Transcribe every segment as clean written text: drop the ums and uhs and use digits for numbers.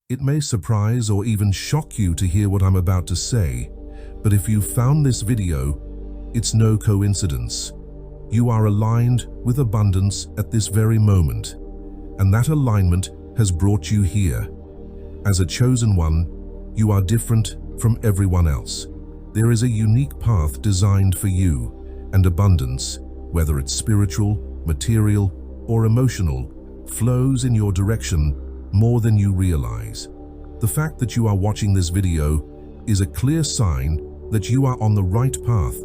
It may surprise or even shock you to hear what I'm about to say, but if you found this video, it's no coincidence. You are aligned with abundance at this very moment, and that alignment has brought you here. As a chosen one, you are different from everyone else. There is a unique path designed for you, and abundance, whether it's spiritual, material, or emotional, flows in your direction more than you realize. The fact that you are watching this video is a clear sign that you are on the right path,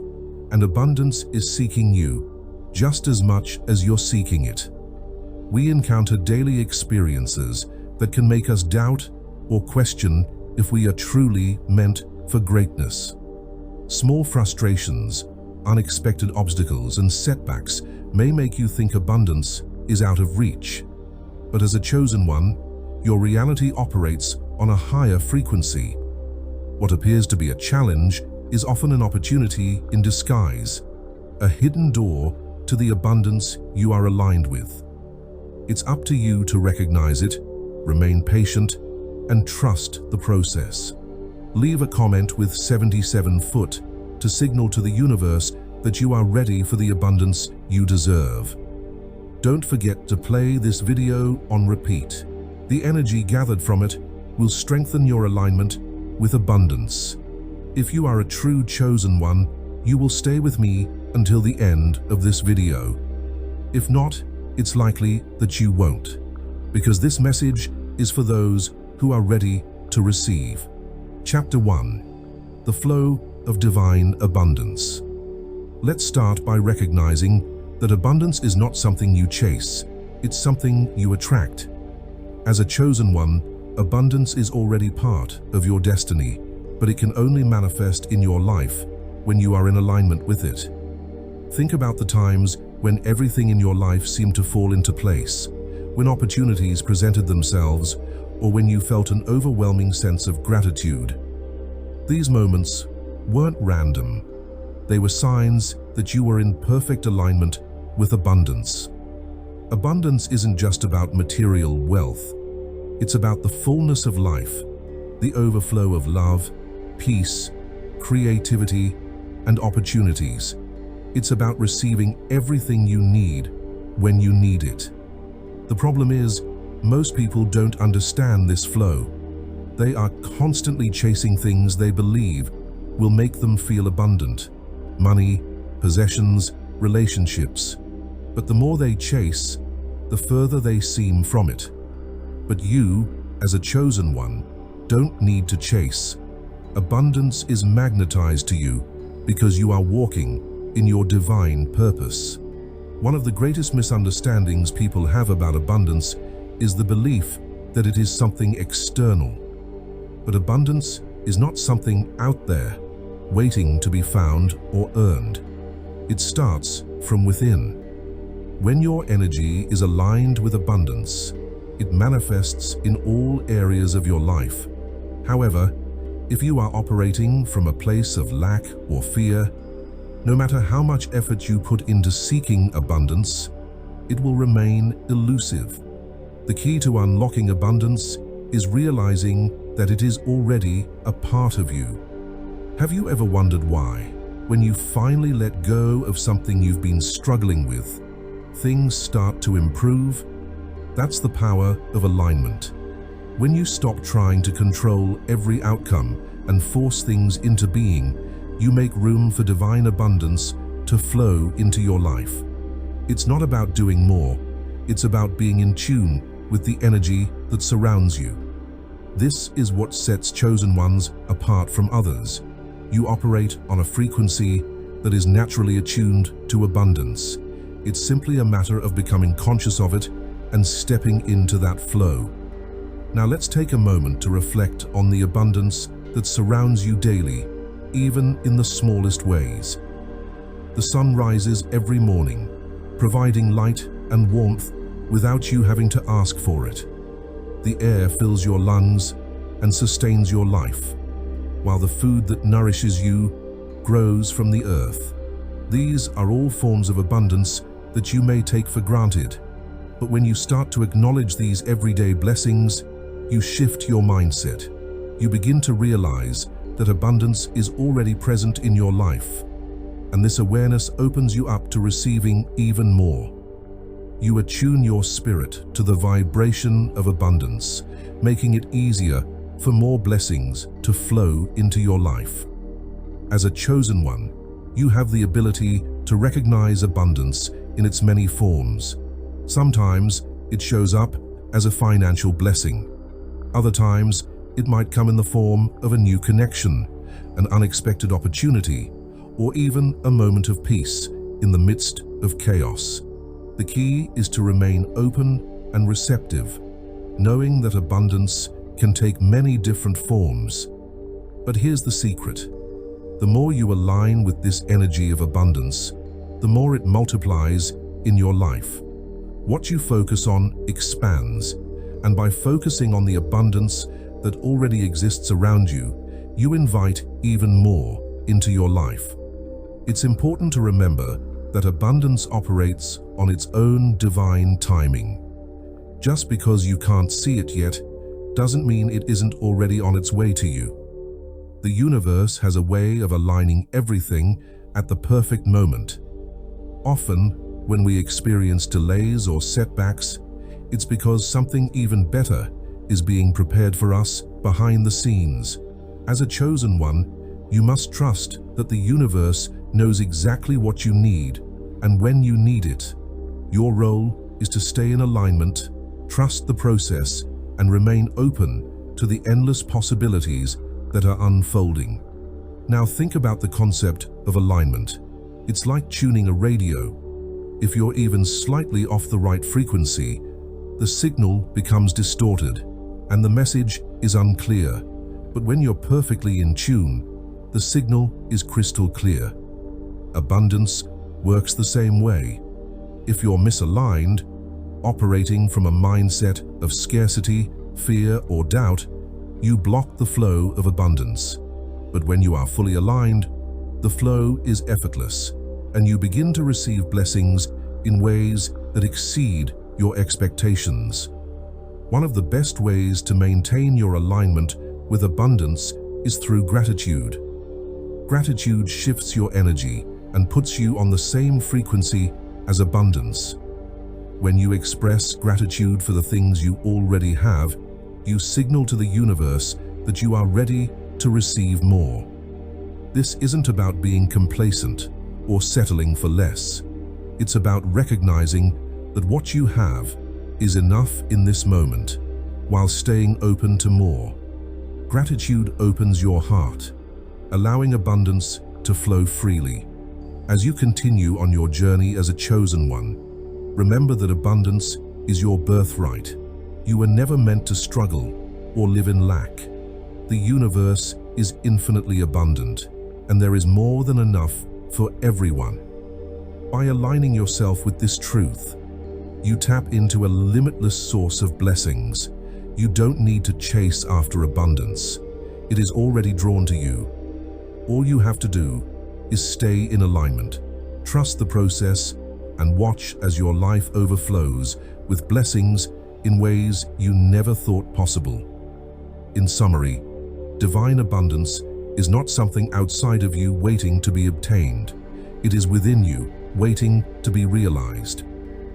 and abundance is seeking you just as much as you're seeking it. We encounter daily experiences that can make us doubt or question if we are truly meant for greatness. Small frustrations, unexpected obstacles, and setbacks may make you think abundance is out of reach. But as a chosen one, your reality operates on a higher frequency. What appears to be a challenge is often an opportunity in disguise, a hidden door to the abundance you are aligned with. It's up to you to recognize it, remain patient, and trust the process. Leave a comment with 77 foot to signal to the universe that you are ready for the abundance you deserve. Don't forget to play this video on repeat. The energy gathered from it will strengthen your alignment with abundance. If you are a true chosen one, you will stay with me until the end of this video. If not, it's likely that you won't, because this message is for those who are ready to receive. Chapter 1. The Flow of Divine Abundance. Let's start by recognizing that abundance is not something you chase, it's something you attract. As a chosen one, abundance is already part of your destiny, but it can only manifest in your life when you are in alignment with it. Think about the times when everything in your life seemed to fall into place, when opportunities presented themselves, or when you felt an overwhelming sense of gratitude. These moments weren't random. They were signs that you were in perfect alignment with abundance. Abundance isn't just about material wealth. It's about the fullness of life, the overflow of love, peace, creativity, and opportunities. It's about receiving everything you need when you need it. The problem is, most people don't understand this flow. They are constantly chasing things they believe will make them feel abundant. Money, possessions, relationships. But the more they chase, the further they seem from it. But you, as a chosen one, don't need to chase. Abundance is magnetized to you because you are walking in your divine purpose. One of the greatest misunderstandings people have about abundance is the belief that it is something external. But abundance is not something out there, waiting to be found or earned. It starts from within. When your energy is aligned with abundance, it manifests in all areas of your life. However, if you are operating from a place of lack or fear, no matter how much effort you put into seeking abundance, it will remain elusive. The key to unlocking abundance is realizing that it is already a part of you. Have you ever wondered why, when you finally let go of something you've been struggling with, things start to improve? That's the power of alignment. When you stop trying to control every outcome and force things into being, you make room for divine abundance to flow into your life. It's not about doing more, it's about being in tune with the energy that surrounds you. This is what sets chosen ones apart from others. You operate on a frequency that is naturally attuned to abundance. It's simply a matter of becoming conscious of it and stepping into that flow. Now let's take a moment to reflect on the abundance that surrounds you daily, even in the smallest ways. The sun rises every morning, providing light and warmth without you having to ask for it. The air fills your lungs and sustains your life, while the food that nourishes you grows from the earth. These are all forms of abundance that you may take for granted, but when you start to acknowledge these everyday blessings, you shift your mindset. You begin to realize that abundance is already present in your life, and this awareness opens you up to receiving even more. You attune your spirit to the vibration of abundance, making it easier for more blessings to flow into your life. As a chosen one, you have the ability to recognize abundance in its many forms. Sometimes it shows up as a financial blessing. Other times, it might come in the form of a new connection, an unexpected opportunity, or even a moment of peace in the midst of chaos. The key is to remain open and receptive, knowing that abundance can take many different forms. But here's the secret. The more you align with this energy of abundance, the more it multiplies in your life. What you focus on expands, and by focusing on the abundance that already exists around you, you invite even more into your life. It's important to remember that abundance operates on its own divine timing. Just because you can't see it yet doesn't mean it isn't already on its way to you. The universe has a way of aligning everything at the perfect moment. Often, when we experience delays or setbacks, it's because something even better is being prepared for us behind the scenes. As a chosen one, you must trust that the universe knows exactly what you need and when you need it. Your role is to stay in alignment, trust the process, and remain open to the endless possibilities that are unfolding. Now think about the concept of alignment. It's like tuning a radio. If you're even slightly off the right frequency, the signal becomes distorted and the message is unclear. But when you're perfectly in tune, the signal is crystal clear. Abundance works the same way. If you're misaligned, operating from a mindset of scarcity, fear, or doubt, you block the flow of abundance. But when you are fully aligned, the flow is effortless, and you begin to receive blessings in ways that exceed your expectations. One of the best ways to maintain your alignment with abundance is through gratitude. Gratitude shifts your energy and puts you on the same frequency as abundance. When you express gratitude for the things you already have, you signal to the universe that you are ready to receive more. This isn't about being complacent or settling for less. It's about recognizing that what you have is enough in this moment, while staying open to more. Gratitude opens your heart, allowing abundance to flow freely. As you continue on your journey as a chosen one, remember that abundance is your birthright. You were never meant to struggle or live in lack. The universe is infinitely abundant, and there is more than enough for everyone. By aligning yourself with this truth, you tap into a limitless source of blessings. You don't need to chase after abundance. It is already drawn to you. All you have to do is stay in alignment, trust the process, and watch as your life overflows with blessings in ways you never thought possible. In summary, divine abundance is not something outside of you waiting to be obtained. It is within you, waiting to be realized.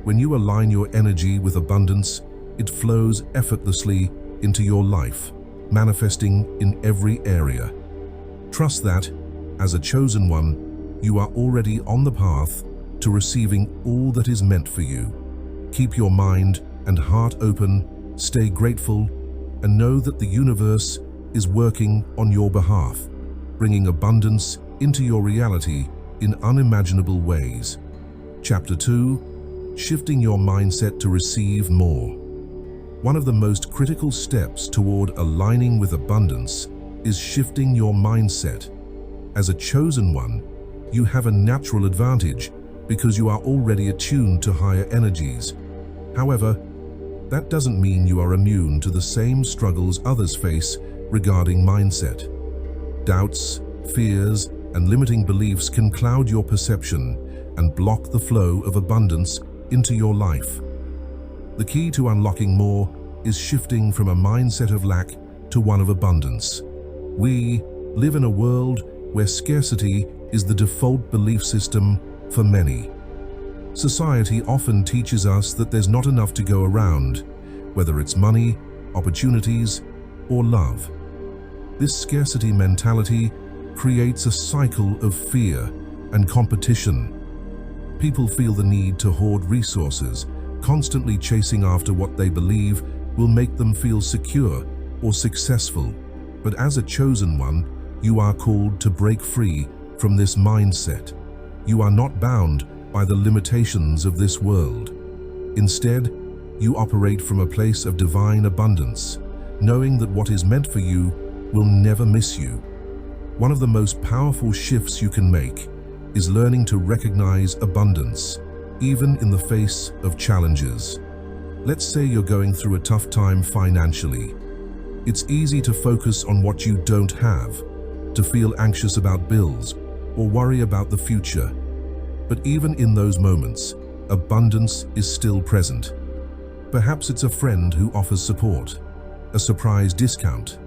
When you align your energy with abundance, it flows effortlessly into your life, manifesting in every area. Trust that, as a chosen one, you are already on the path to receiving all that is meant for you. Keep your mind and heart open, stay grateful, and know that the universe is working on your behalf, bringing abundance into your reality in unimaginable ways. Chapter 2: Shifting your mindset to receive more. One of the most critical steps toward aligning with abundance is shifting your mindset. As a chosen one, you have a natural advantage because you are already attuned to higher energies. However, that doesn't mean you are immune to the same struggles others face regarding mindset. Doubts, fears, and limiting beliefs can cloud your perception and block the flow of abundance into your life. The key to unlocking more is shifting from a mindset of lack to one of abundance. We live in a world where scarcity is the default belief system for many. Society often teaches us that there's not enough to go around, whether it's money, opportunities, or love. This scarcity mentality creates a cycle of fear and competition. People feel the need to hoard resources, constantly chasing after what they believe will make them feel secure or successful. But as a chosen one, you are called to break free from this mindset. You are not bound by the limitations of this world. Instead, you operate from a place of divine abundance, knowing that what is meant for you will never miss you. One of the most powerful shifts you can make is learning to recognize abundance, even in the face of challenges. Let's say you're going through a tough time financially. It's easy to focus on what you don't have, to feel anxious about bills, or worry about the future. But even in those moments, abundance is still present. Perhaps it's a friend who offers support, a surprise discount,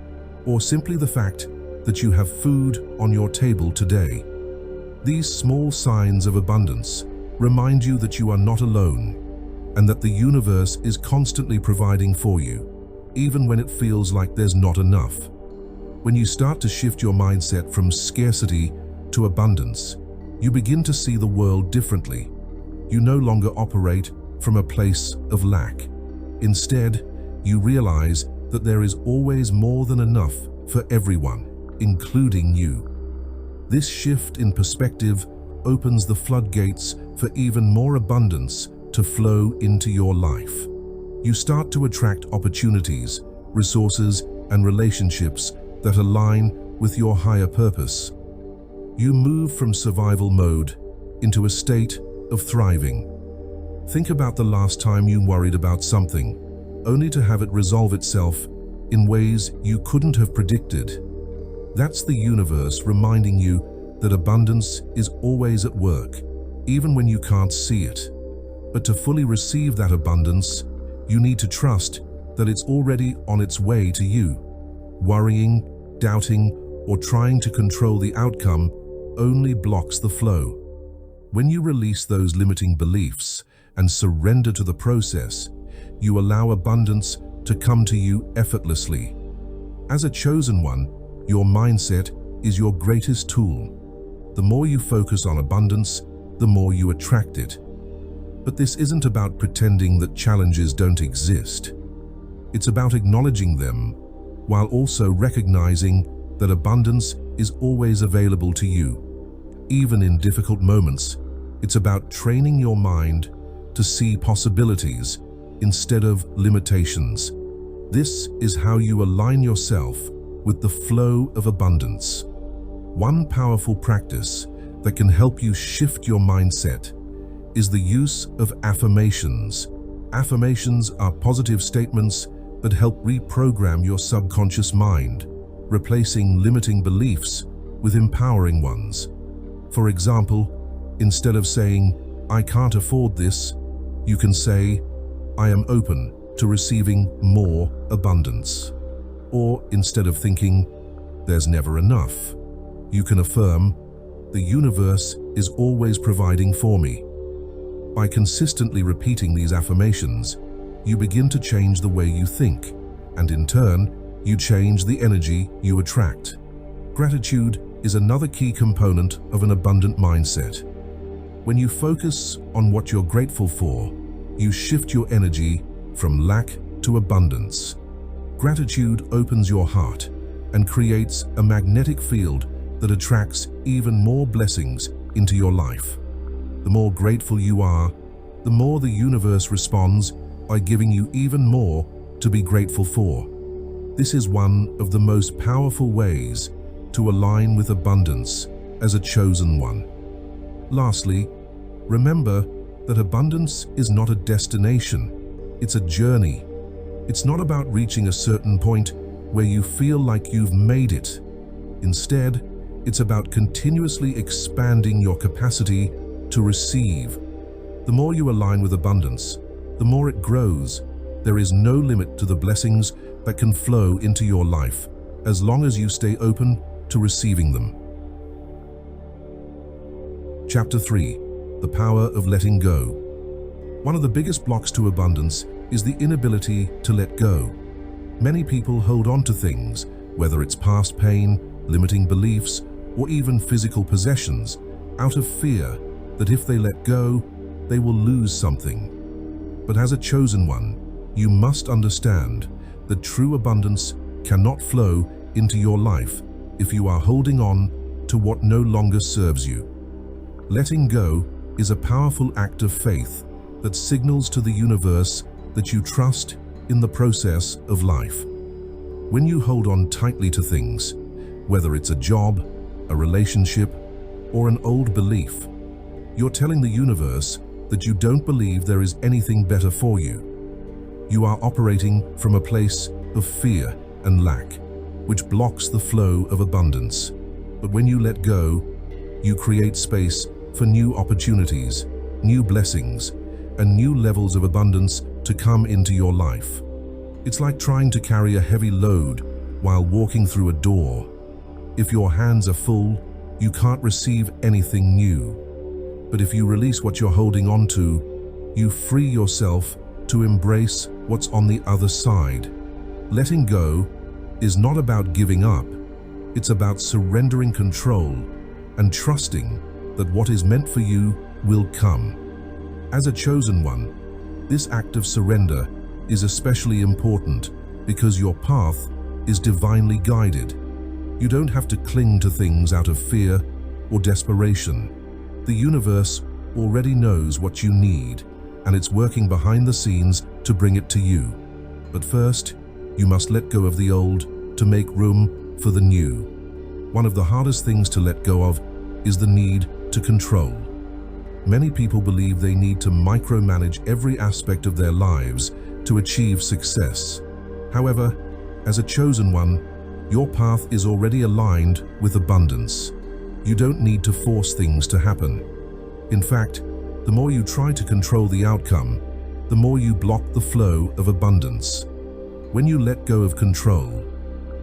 or simply the fact that you have food on your table today. These small signs of abundance remind you that you are not alone and that the universe is constantly providing for you, even when it feels like there's not enough. When you start to shift your mindset from scarcity to abundance, you begin to see the world differently. You no longer operate from a place of lack. Instead, you realize that there is always more than enough for everyone, including you. This shift in perspective opens the floodgates for even more abundance to flow into your life. You start to attract opportunities, resources, and relationships that align with your higher purpose. You move from survival mode into a state of thriving. Think about the last time you worried about something, only to have it resolve itself in ways you couldn't have predicted. That's the universe reminding you that abundance is always at work, even when you can't see it. But to fully receive that abundance, you need to trust that it's already on its way to you. Worrying, doubting, or trying to control the outcome only blocks the flow. When you release those limiting beliefs and surrender to the process, you allow abundance to come to you effortlessly. As a chosen one, your mindset is your greatest tool. The more you focus on abundance, the more you attract it. But this isn't about pretending that challenges don't exist. It's about acknowledging them, while also recognizing that abundance is always available to you. Even in difficult moments, it's about training your mind to see possibilities instead of limitations. This is how you align yourself with the flow of abundance. One powerful practice that can help you shift your mindset is the use of affirmations. Affirmations are positive statements that help reprogram your subconscious mind, replacing limiting beliefs with empowering ones. For example, instead of saying, "I can't afford this," you can say, "I am open to receiving more abundance." Or instead of thinking, "There's never enough," you can affirm, "The universe is always providing for me." By consistently repeating these affirmations, you begin to change the way you think, and in turn, you change the energy you attract. Gratitude is another key component of an abundant mindset. When you focus on what you're grateful for, you shift your energy from lack to abundance. Gratitude opens your heart and creates a magnetic field that attracts even more blessings into your life. The more grateful you are, the more the universe responds by giving you even more to be grateful for. This is one of the most powerful ways to align with abundance as a chosen one. Lastly, remember that abundance is not a destination, it's a journey. It's not about reaching a certain point where you feel like you've made it. Instead, it's about continuously expanding your capacity to receive. The more you align with abundance, the more it grows, There is no limit to the blessings that can flow into your life as long as you stay open to receiving them. Chapter 3. The Power of Letting Go. One of the biggest blocks to abundance is the inability to let go. Many people hold on to things, whether it's past pain, limiting beliefs, or even physical possessions, out of fear that if they let go, they will lose something. But as a chosen one, you must understand that true abundance cannot flow into your life if you are holding on to what no longer serves you. Letting go is a powerful act of faith that signals to the universe that you trust in the process of life. When you hold on tightly to things, whether it's a job, a relationship, or an old belief, you're telling the universe that you don't believe there is anything better for you. You are operating from a place of fear and lack, which blocks the flow of abundance. But when you let go, you create space for new opportunities, new blessings, and new levels of abundance to come into your life. It's like trying to carry a heavy load while walking through a door. If your hands are full, you can't receive anything new. But if you release what you're holding on to, you free yourself to embrace what's on the other side. Letting go is not about giving up. It's about surrendering control and trusting that what is meant for you will come. As a chosen one, this act of surrender is especially important because your path is divinely guided. You don't have to cling to things out of fear or desperation. The universe already knows what you need, and it's working behind the scenes to bring it to you. But first, you must let go of the old to make room for the new. One of the hardest things to let go of is the need to control. Many people believe they need to micromanage every aspect of their lives to achieve success. However, as a chosen one, your path is already aligned with abundance. You don't need to force things to happen. In fact, the more you try to control the outcome, the more you block the flow of abundance. When you let go of control,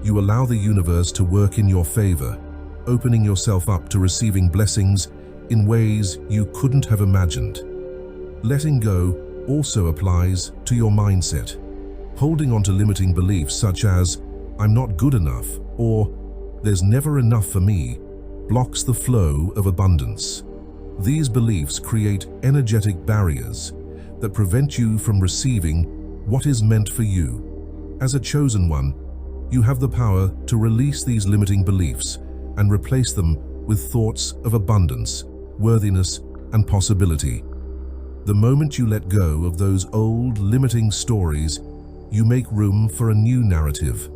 you allow the universe to work in your favor, opening yourself up to receiving blessings in ways you couldn't have imagined. Letting go also applies to your mindset. Holding on to limiting beliefs such as, "I'm not good enough," or "there's never enough for me," blocks the flow of abundance. These beliefs create energetic barriers that prevent you from receiving what is meant for you. As a chosen one, you have the power to release these limiting beliefs and replace them with thoughts of abundance, worthiness, and possibility. The moment you let go of those old limiting stories, you make room for a new narrative,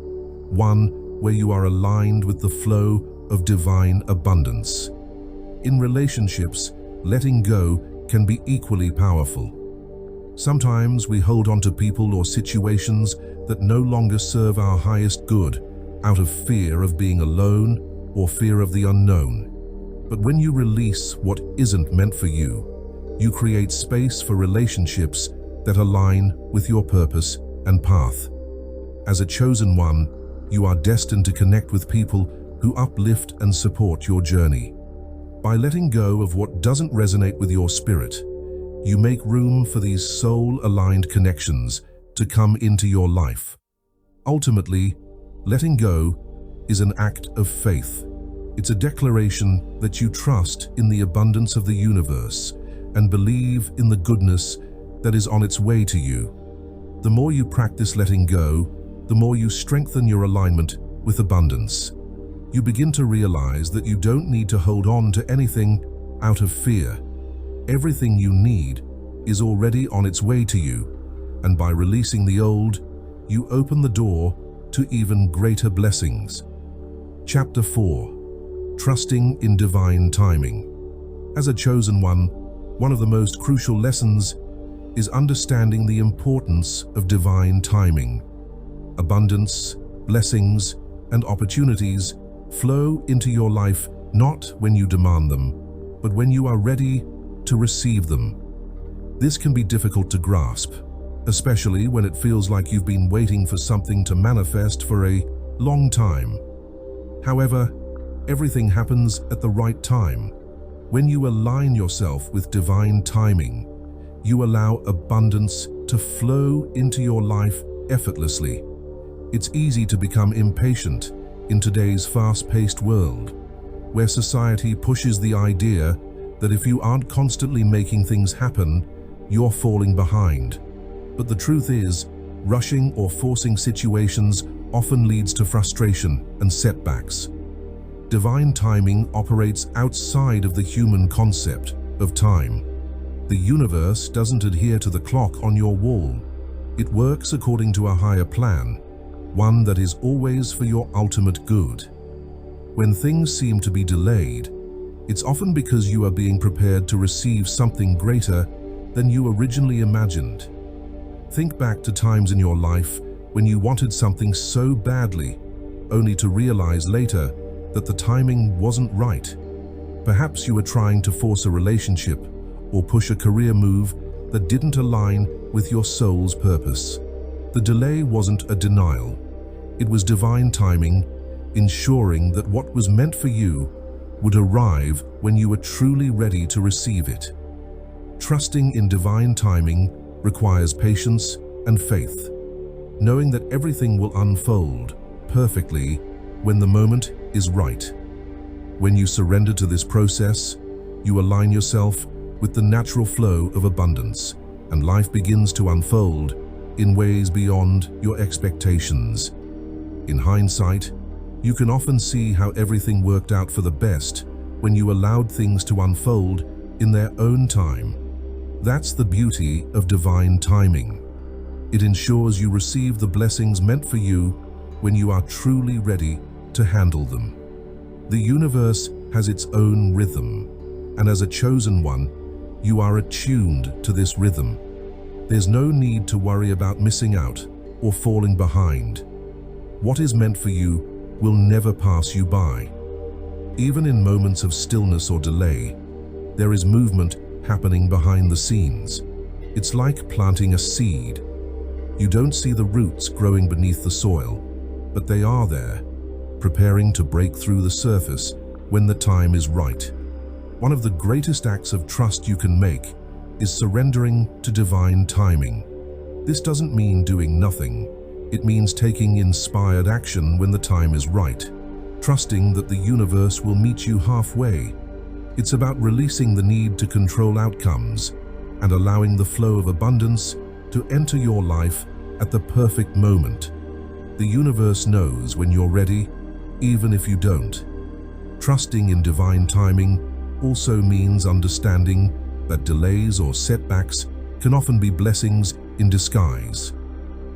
one where you are aligned with the flow of divine abundance. In relationships, letting go can be equally powerful. Sometimes we hold on to people or situations that no longer serve our highest good out of fear of being alone or fear of the unknown. But when you release what isn't meant for you, you create space for relationships that align with your purpose and path. As a chosen one, you are destined to connect with people who uplift and support your journey. By letting go of what doesn't resonate with your spirit, you make room for these soul-aligned connections to come into your life. Ultimately, letting go is an act of faith. It's a declaration that you trust in the abundance of the universe and believe in the goodness that is on its way to you. The more you practice letting go, the more you strengthen your alignment with abundance. You begin to realize that you don't need to hold on to anything out of fear. Everything you need is already on its way to you, and by releasing the old, you open the door to even greater blessings. Chapter 4. Trusting in divine timing. As a chosen one of the most crucial lessons is understanding the importance of divine timing. Abundance, blessings, and opportunities flow into your life not when you demand them, but when you are ready to receive them. This can be difficult to grasp, especially when it feels like you've been waiting for something to manifest for a long time. However, everything happens at the right time. When you align yourself with divine timing, you allow abundance to flow into your life effortlessly. It's easy to become impatient in today's fast-paced world, where society pushes the idea that if you aren't constantly making things happen, you're falling behind. But the truth is, rushing or forcing situations often leads to frustration and setbacks. Divine timing operates outside of the human concept of time. The universe doesn't adhere to the clock on your wall. It works according to a higher plan, one that is always for your ultimate good. When things seem to be delayed, it's often because you are being prepared to receive something greater than you originally imagined. Think back to times in your life when you wanted something so badly, only to realize later that the timing wasn't right. Perhaps you were trying to force a relationship or push a career move that didn't align with your soul's purpose. The delay wasn't a denial. It was divine timing, ensuring that what was meant for you would arrive when you were truly ready to receive it. Trusting in divine timing requires patience and faith, knowing that everything will unfold perfectly when the moment is right. When you surrender to this process, you align yourself with the natural flow of abundance, and life begins to unfold in ways beyond your expectations. In hindsight, you can often see how everything worked out for the best when you allowed things to unfold in their own time. That's the beauty of divine timing. It ensures you receive the blessings meant for you when you are truly ready to handle them. The universe has its own rhythm, and as a chosen one, you are attuned to this rhythm. There's no need to worry about missing out or falling behind. What is meant for you will never pass you by. Even in moments of stillness or delay, there is movement happening behind the scenes. It's like planting a seed. You don't see the roots growing beneath the soil, but they are there, preparing to break through the surface when the time is right. One of the greatest acts of trust you can make is surrendering to divine timing. This doesn't mean doing nothing. It means taking inspired action when the time is right, trusting that the universe will meet you halfway. It's about releasing the need to control outcomes and allowing the flow of abundance to enter your life at the perfect moment. The universe knows when you're ready, even if you don't. Trusting in divine timing also means understanding that delays or setbacks can often be blessings in disguise.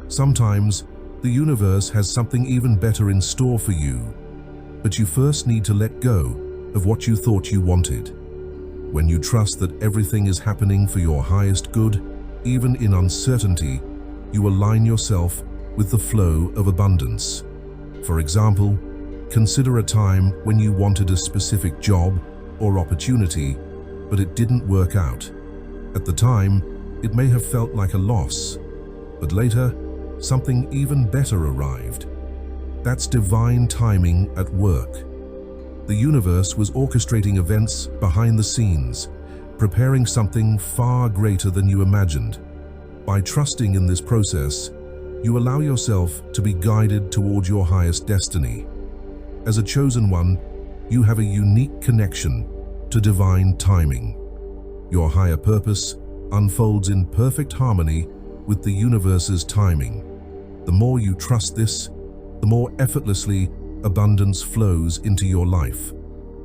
Sometimes, the universe has something even better in store for you, but you first need to let go of what you thought you wanted. When you trust that everything is happening for your highest good, even in uncertainty, you align yourself with the flow of abundance. For example, consider a time when you wanted a specific job or opportunity, but it didn't work out. At the time, it may have felt like a loss, but later, something even better arrived. That's divine timing at work. The universe was orchestrating events behind the scenes, preparing something far greater than you imagined. By trusting in this process, you allow yourself to be guided toward your highest destiny. As a chosen one, you have a unique connection to divine timing. Your higher purpose unfolds in perfect harmony with the universe's timing. The more you trust this, the more effortlessly abundance flows into your life.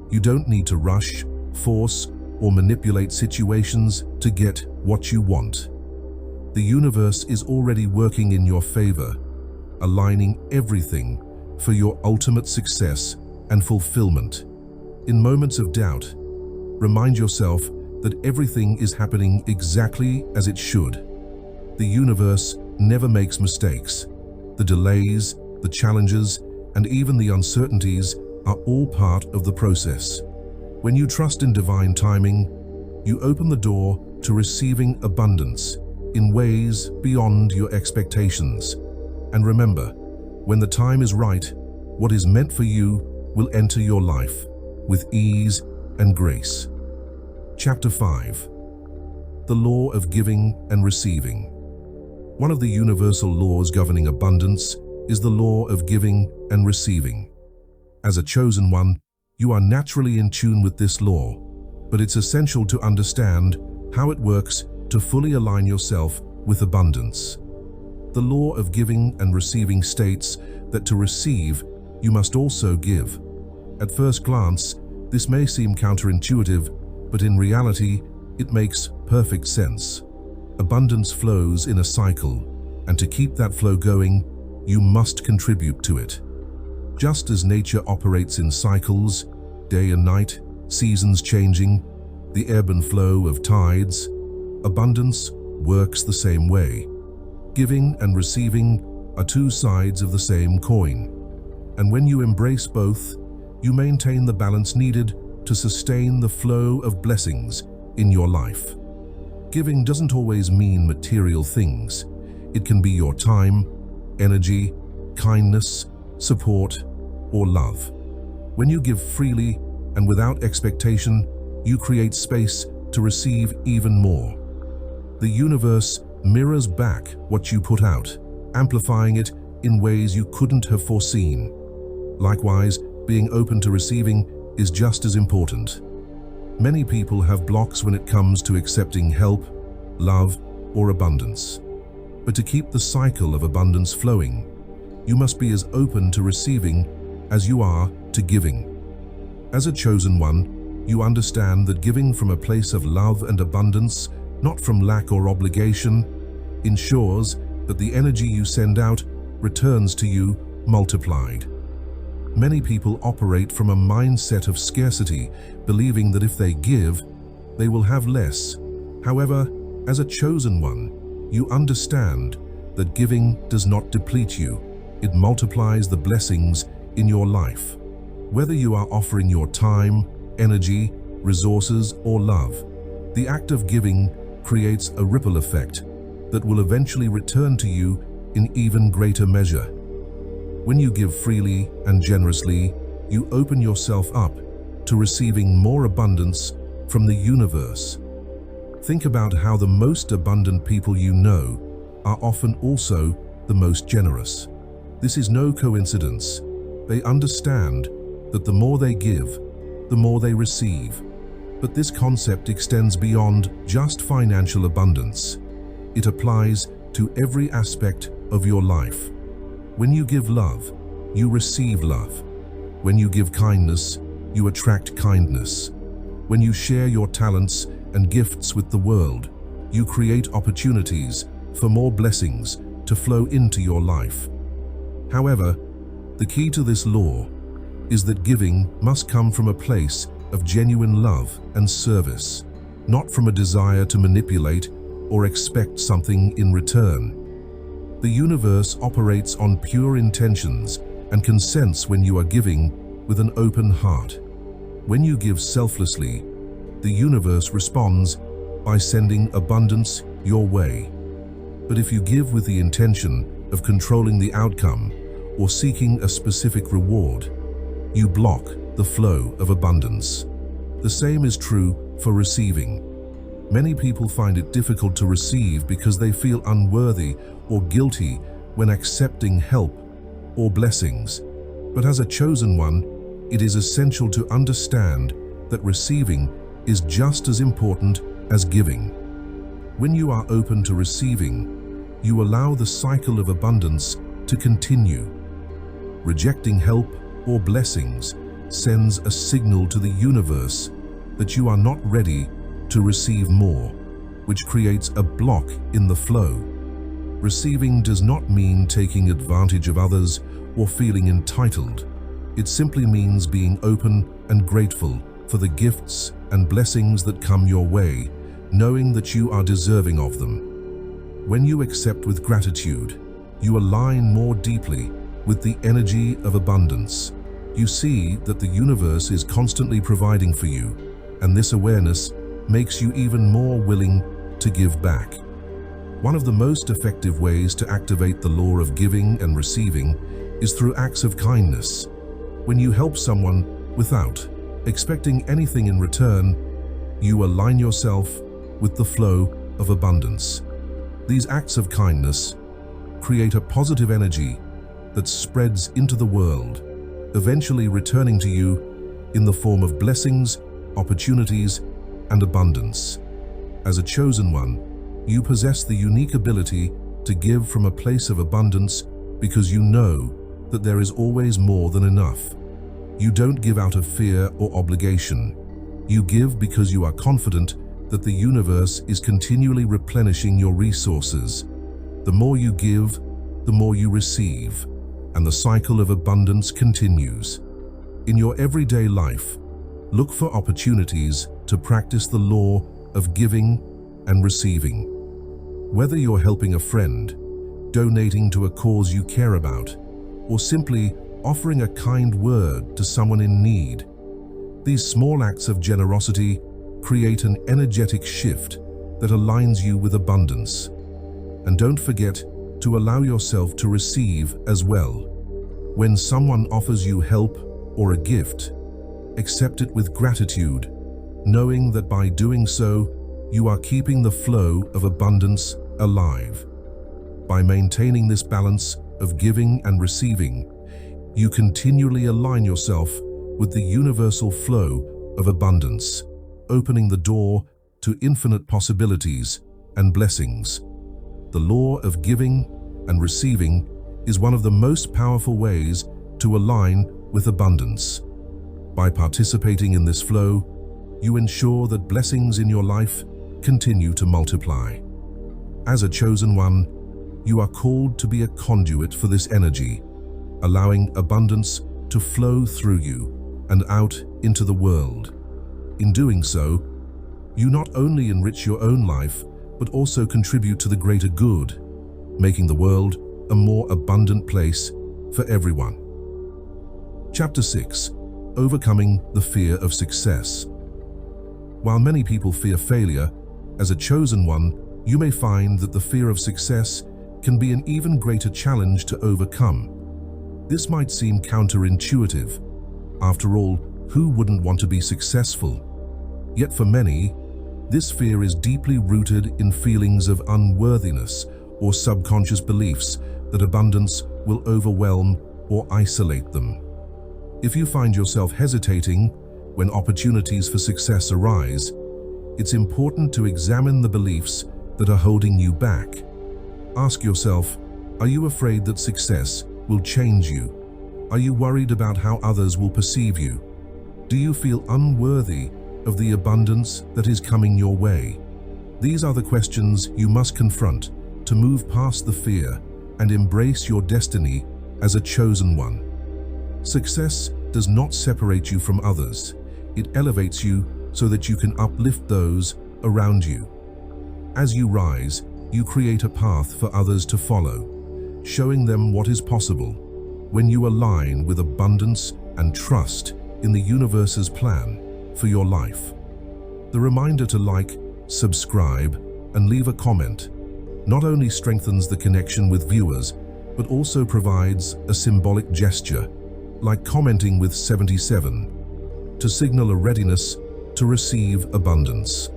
You don't need to rush, force, or manipulate situations to get what you want. The universe is already working in your favor, aligning everything for your ultimate success and fulfillment. In moments of doubt, remind yourself that everything is happening exactly as it should. The universe never makes mistakes. The delays, the challenges, and even the uncertainties are all part of the process. When you trust in divine timing, you open the door to receiving abundance, in ways beyond your expectations. And remember, when the time is right, what is meant for you will enter your life with ease and grace. Chapter 5. The Law of Giving and Receiving. One of the universal laws governing abundance is the law of giving and receiving. As a chosen one, you are naturally in tune with this law, but it's essential to understand how it works to fully align yourself with abundance. The law of giving and receiving states that to receive, you must also give. At first glance, this may seem counterintuitive, but in reality, it makes perfect sense. Abundance flows in a cycle, and to keep that flow going, you must contribute to it. Just as nature operates in cycles, day and night, seasons changing, the ebb and flow of tides, abundance works the same way. Giving and receiving are two sides of the same coin, and when you embrace both, you maintain the balance needed to sustain the flow of blessings in your life. Giving doesn't always mean material things. It can be your time, energy, kindness, support, or love. When you give freely and without expectation, you create space to receive even more. The universe mirrors back what you put out, amplifying it in ways you couldn't have foreseen. Likewise, being open to receiving is just as important. Many people have blocks when it comes to accepting help, love, or abundance. But to keep the cycle of abundance flowing, you must be as open to receiving as you are to giving. As a chosen one, you understand that giving from a place of love and abundance, not from lack or obligation, ensures that the energy you send out returns to you multiplied. Many people operate from a mindset of scarcity, believing that if they give, they will have less. However, as a chosen one, you understand that giving does not deplete you. It multiplies the blessings in your life. Whether you are offering your time, energy, resources, or love, the act of giving creates a ripple effect that will eventually return to you in even greater measure. When you give freely and generously, you open yourself up to receiving more abundance from the universe. Think about how the most abundant people you know are often also the most generous. This is no coincidence. They understand that the more they give, the more they receive. But this concept extends beyond just financial abundance. It applies to every aspect of your life. When you give love, you receive love. When you give kindness, you attract kindness. When you share your talents and gifts with the world, you create opportunities for more blessings to flow into your life. However, the key to this law is that giving must come from a place of genuine love and service, not from a desire to manipulate or expect something in return. The universe operates on pure intentions and can sense when you are giving with an open heart. When you give selflessly, the universe responds by sending abundance your way. But if you give with the intention of controlling the outcome or seeking a specific reward, you block the flow of abundance. The same is true for receiving. Many people find it difficult to receive because they feel unworthy or guilty when accepting help or blessings. But as a chosen one, it is essential to understand that receiving is just as important as giving. When you are open to receiving, you allow the cycle of abundance to continue. Rejecting help or blessings sends a signal to the universe that you are not ready to receive more, which creates a block in the flow. Receiving does not mean taking advantage of others or feeling entitled. It simply means being open and grateful for the gifts and blessings that come your way, knowing that you are deserving of them. When you accept with gratitude, you align more deeply with the energy of abundance. You see that the universe is constantly providing for you, and this awareness makes you even more willing to give back. One of the most effective ways to activate the law of giving and receiving is through acts of kindness. When you help someone without expecting anything in return, you align yourself with the flow of abundance. These acts of kindness create a positive energy that spreads into the world, eventually returning to you in the form of blessings, opportunities, and abundance. As a chosen one, you possess the unique ability to give from a place of abundance because you know that there is always more than enough. You don't give out of fear or obligation. You give because you are confident that the universe is continually replenishing your resources. The more you give, the more you receive, and the cycle of abundance continues. In your everyday life, look for opportunities to practice the law of giving and receiving. Whether you're helping a friend, donating to a cause you care about, or simply offering a kind word to someone in need, these small acts of generosity create an energetic shift that aligns you with abundance. And don't forget to allow yourself to receive as well. When someone offers you help or a gift, accept it with gratitude, knowing that by doing so, you are keeping the flow of abundance alive. By maintaining this balance of giving and receiving, you continually align yourself with the universal flow of abundance, opening the door to infinite possibilities and blessings. The law of giving and receiving is one of the most powerful ways to align with abundance. By participating in this flow, you ensure that blessings in your life continue to multiply. As a chosen one, you are called to be a conduit for this energy, allowing abundance to flow through you and out into the world. In doing so, you not only enrich your own life, but also contribute to the greater good, making the world a more abundant place for everyone. Chapter 6: Overcoming the Fear of Success. While many people fear failure, as a chosen one, you may find that the fear of success can be an even greater challenge to overcome. This might seem counterintuitive. After all, who wouldn't want to be successful? Yet for many, this fear is deeply rooted in feelings of unworthiness or subconscious beliefs that abundance will overwhelm or isolate them. If you find yourself hesitating when opportunities for success arise, it's important to examine the beliefs that are holding you back. Ask yourself, are you afraid that success will change you? Are you worried about how others will perceive you? Do you feel unworthy of the abundance that is coming your way? These are the questions you must confront to move past the fear and embrace your destiny as a chosen one. Success does not separate you from others. It elevates you so that you can uplift those around you. As you rise, you create a path for others to follow, showing them what is possible when you align with abundance and trust in the universe's plan for your life. The reminder to like, subscribe, and leave a comment not only strengthens the connection with viewers, but also provides a symbolic gesture, like commenting with 77, to signal a readiness to receive abundance.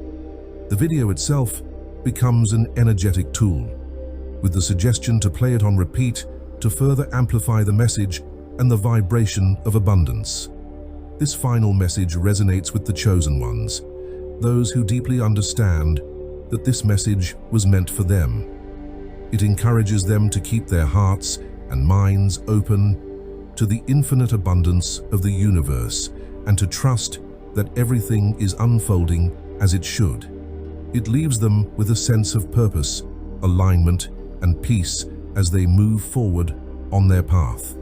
The video itself becomes an energetic tool, with the suggestion to play it on repeat to further amplify the message and the vibration of abundance. This final message resonates with the chosen ones, those who deeply understand that this message was meant for them. It encourages them to keep their hearts and minds open to the infinite abundance of the universe and to trust that everything is unfolding as it should. It leaves them with a sense of purpose, alignment, and peace as they move forward on their path.